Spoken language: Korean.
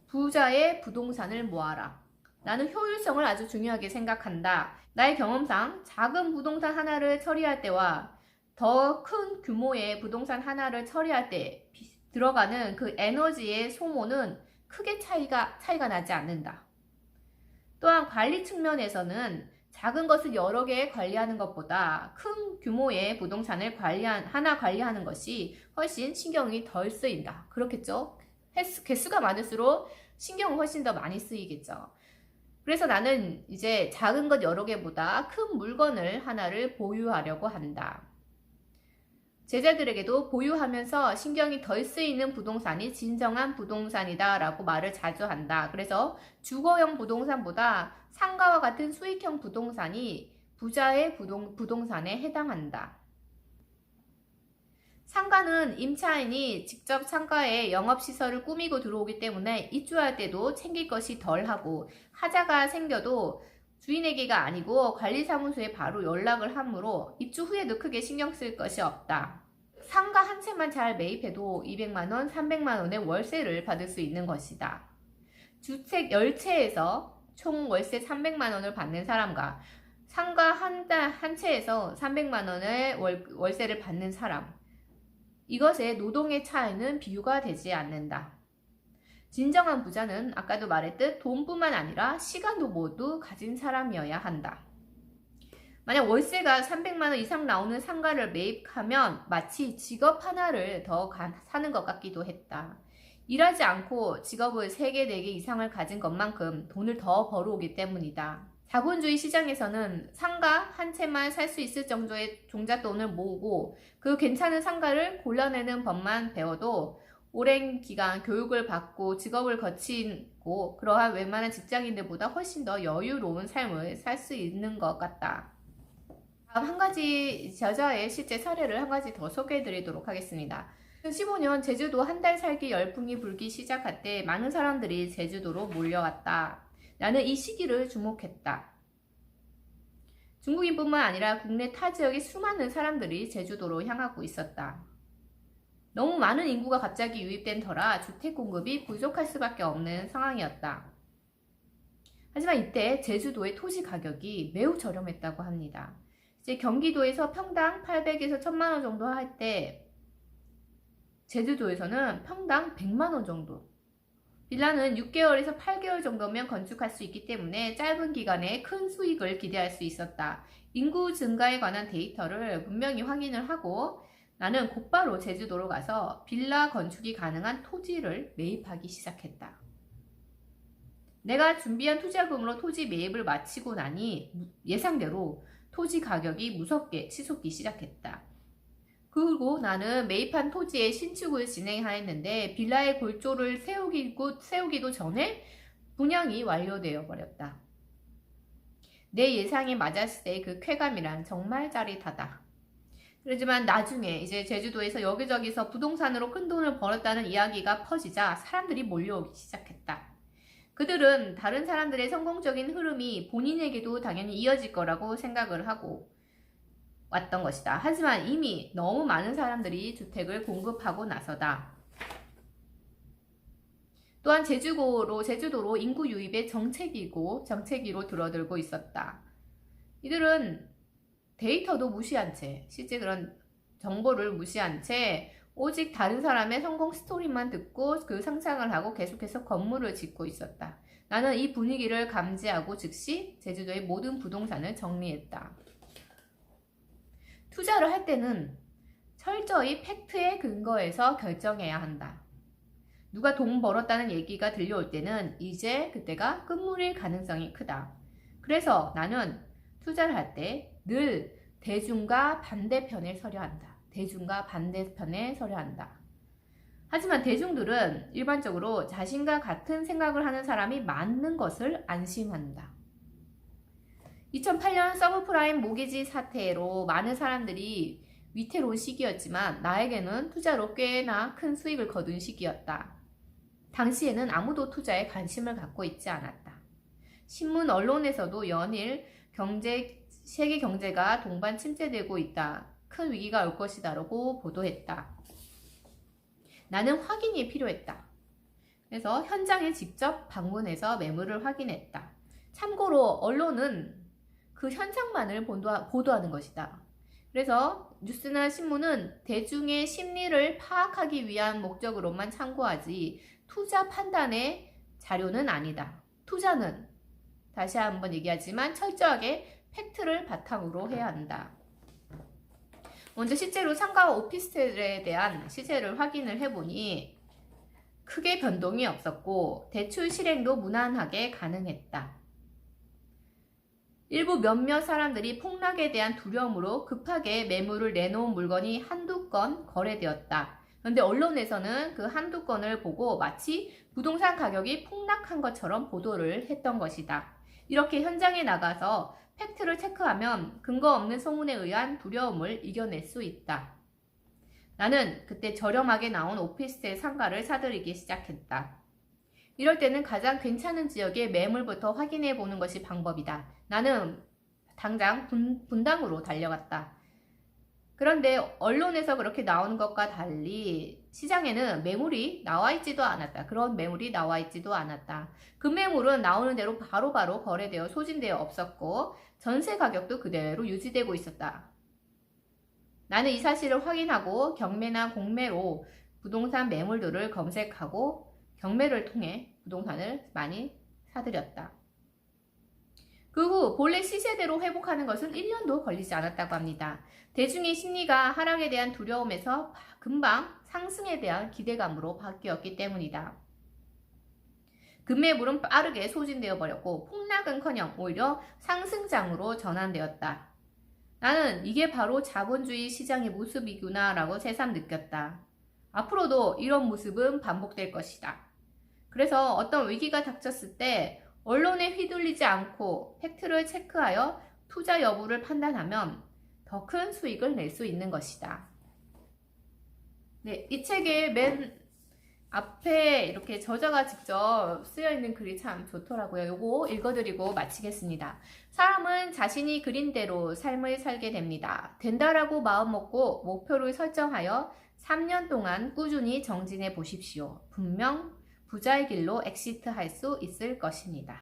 부자의 부동산을 모아라. 나는 효율성을 아주 중요하게 생각한다. 나의 경험상 작은 부동산 하나를 처리할 때와 더 큰 규모의 부동산 하나를 처리할 때 들어가는 그 에너지의 소모는 크게 차이가 나지 않는다. 또한 관리 측면에서는 작은 것을 여러 개 관리하는 것보다 큰 규모의 부동산을 하나 관리하는 것이 훨씬 신경이 덜 쓰인다. 그렇겠죠? 개수가 많을수록 신경은 훨씬 더 많이 쓰이겠죠. 그래서 나는 이제 작은 것 여러 개보다 큰 물건을 하나를 보유하려고 한다. 제자들에게도 보유하면서 신경이 덜 쓰이는 부동산이 진정한 부동산이다 라고 말을 자주 한다. 그래서 주거형 부동산보다 상가와 같은 수익형 부동산이 부자의 부동산에 해당한다. 상가는 임차인이 직접 상가에 영업시설을 꾸미고 들어오기 때문에 입주할 때도 챙길 것이 덜하고 하자가 생겨도 주인에게가 아니고 관리사무소에 바로 연락을 하므로 입주 후에도 크게 신경 쓸 것이 없다. 상가 한 채만 잘 매입해도 200만원, 300만원의 월세를 받을 수 있는 것이다. 주택 10채에서 총 월세 300만원을 받는 사람과 상가 한 채에서 300만원의 월세를 받는 사람, 이것의 노동의 차이는 비교가 되지 않는다. 진정한 부자는 아까도 말했듯 돈뿐만 아니라 시간도 모두 가진 사람이어야 한다. 만약 월세가 300만원 이상 나오는 상가를 매입하면 마치 직업 하나를 더 사는 것 같기도 했다. 일하지 않고 직업을 3개, 4개 이상을 가진 것만큼 돈을 더 벌어오기 때문이다. 자본주의 시장에서는 상가 한 채만 살 수 있을 정도의 종잣돈을 모으고 그 괜찮은 상가를 골라내는 법만 배워도 오랜 기간 교육을 받고 직업을 거치고 그러한 웬만한 직장인들보다 훨씬 더 여유로운 삶을 살 수 있는 것 같다. 다음 한 가지 저자의 실제 사례를 한 가지 더 소개해 드리도록 하겠습니다. 2015년 제주도 한 달 살기 열풍이 불기 시작할 때 많은 사람들이 제주도로 몰려왔다. 나는 이 시기를 주목했다. 중국인뿐만 아니라 국내 타 지역의 수많은 사람들이 제주도로 향하고 있었다. 너무 많은 인구가 갑자기 유입된 터라 주택 공급이 부족할 수밖에 없는 상황이었다. 하지만 이때 제주도의 토지 가격이 매우 저렴했다고 합니다. 이제 경기도에서 평당 800에서 1000만원 정도 할 때 제주도에서는 평당 100만원 정도, 빌라는 6개월에서 8개월 정도면 건축할 수 있기 때문에 짧은 기간에 큰 수익을 기대할 수 있었다. 인구 증가에 관한 데이터를 분명히 확인을 하고 나는 곧바로 제주도로 가서 빌라 건축이 가능한 토지를 매입하기 시작했다. 내가 준비한 투자금으로 토지 매입을 마치고 나니 예상대로 토지 가격이 무섭게 치솟기 시작했다. 그리고 나는 매입한 토지의 신축을 진행하였는데 빌라의 골조를 세우기도 전에 분양이 완료되어 버렸다. 내 예상에 맞았을 때 그 쾌감이란 정말 짜릿하다. 그렇지만 나중에 이제 제주도에서 여기저기서 부동산으로 큰 돈을 벌었다는 이야기가 퍼지자 사람들이 몰려오기 시작했다. 그들은 다른 사람들의 성공적인 흐름이 본인에게도 당연히 이어질 거라고 생각을 하고 왔던 것이다. 하지만 이미 너무 많은 사람들이 주택을 공급하고 나서다. 또한 제주도로 인구 유입의 정체기로 들어들고 있었다. 이들은 데이터도 무시한 채, 실제 그런 정보를 무시한 채 오직 다른 사람의 성공 스토리만 듣고 그 상상을 하고 계속해서 건물을 짓고 있었다. 나는 이 분위기를 감지하고 즉시 제주도의 모든 부동산을 정리했다. 투자를 할 때는 철저히 팩트에 근거해서 결정해야 한다. 누가 돈 벌었다는 얘기가 들려올 때는 이제 그때가 끝물일 가능성이 크다. 그래서 나는 투자를 할 때 늘 대중과 반대편에 서려 한다. 하지만 대중들은 일반적으로 자신과 같은 생각을 하는 사람이 많은 것을 안심한다. 2008년 서브프라임 모기지 사태로 많은 사람들이 위태로운 시기였지만 나에게는 투자로 꽤나 큰 수익을 거둔 시기였다. 당시에는 아무도 투자에 관심을 갖고 있지 않았다. 신문, 언론에서도 연일 세계 경제가 동반 침체되고 있다. 큰 위기가 올 것이다라고 보도했다. 나는 확인이 필요했다. 그래서 현장에 직접 방문해서 매물을 확인했다. 참고로 언론은 그 현장만을 보도하는 것이다. 그래서 뉴스나 신문은 대중의 심리를 파악하기 위한 목적으로만 참고하지 투자 판단의 자료는 아니다. 투자는 다시 한번 얘기하지만 철저하게 팩트를 바탕으로 해야 한다. 먼저 실제로 상가와 오피스텔에 대한 시세를 확인을 해보니 크게 변동이 없었고 대출 실행도 무난하게 가능했다. 일부 몇몇 사람들이 폭락에 대한 두려움으로 급하게 매물을 내놓은 물건이 한두 건 거래되었다. 그런데 언론에서는 그 한두 건을 보고 마치 부동산 가격이 폭락한 것처럼 보도를 했던 것이다. 이렇게 현장에 나가서 팩트를 체크하면 근거 없는 소문에 의한 두려움을 이겨낼 수 있다. 나는 그때 저렴하게 나온 오피스텔 상가를 사들이기 시작했다. 이럴 때는 가장 괜찮은 지역의 매물부터 확인해 보는 것이 방법이다. 나는 당장 분당으로 달려갔다. 그런데 언론에서 그렇게 나오는 것과 달리 시장에는 매물이 나와 있지도 않았다. 그런 매물이 나와 있지도 않았다. 그 매물은 나오는 대로 바로바로 거래되어 소진되어 없었고 전세 가격도 그대로 유지되고 있었다. 나는 이 사실을 확인하고 경매나 공매로 부동산 매물들을 검색하고 경매를 통해 부동산을 많이 사들였다. 그 후 본래 시세대로 회복하는 것은 1년도 걸리지 않았다고 합니다. 대중의 심리가 하락에 대한 두려움에서 금방 상승에 대한 기대감으로 바뀌었기 때문이다. 급매물은 빠르게 소진되어 버렸고 폭락은커녕 오히려 상승장으로 전환되었다. 나는 이게 바로 자본주의 시장의 모습이구나 라고 새삼 느꼈다. 앞으로도 이런 모습은 반복될 것이다. 그래서 어떤 위기가 닥쳤을 때 언론에 휘둘리지 않고 팩트를 체크하여 투자 여부를 판단하면 더 큰 수익을 낼 수 있는 것이다. 네, 이 책의 맨 앞에 이렇게 저자가 직접 쓰여 있는 글이 참 좋더라고요. 요거 읽어드리고 마치겠습니다. 사람은 자신이 그린 대로 삶을 살게 됩니다. 된다라고 마음먹고 목표를 설정하여 3년 동안 꾸준히 정진해 보십시오. 분명 부자의 길로 엑시트 할 수 있을 것입니다.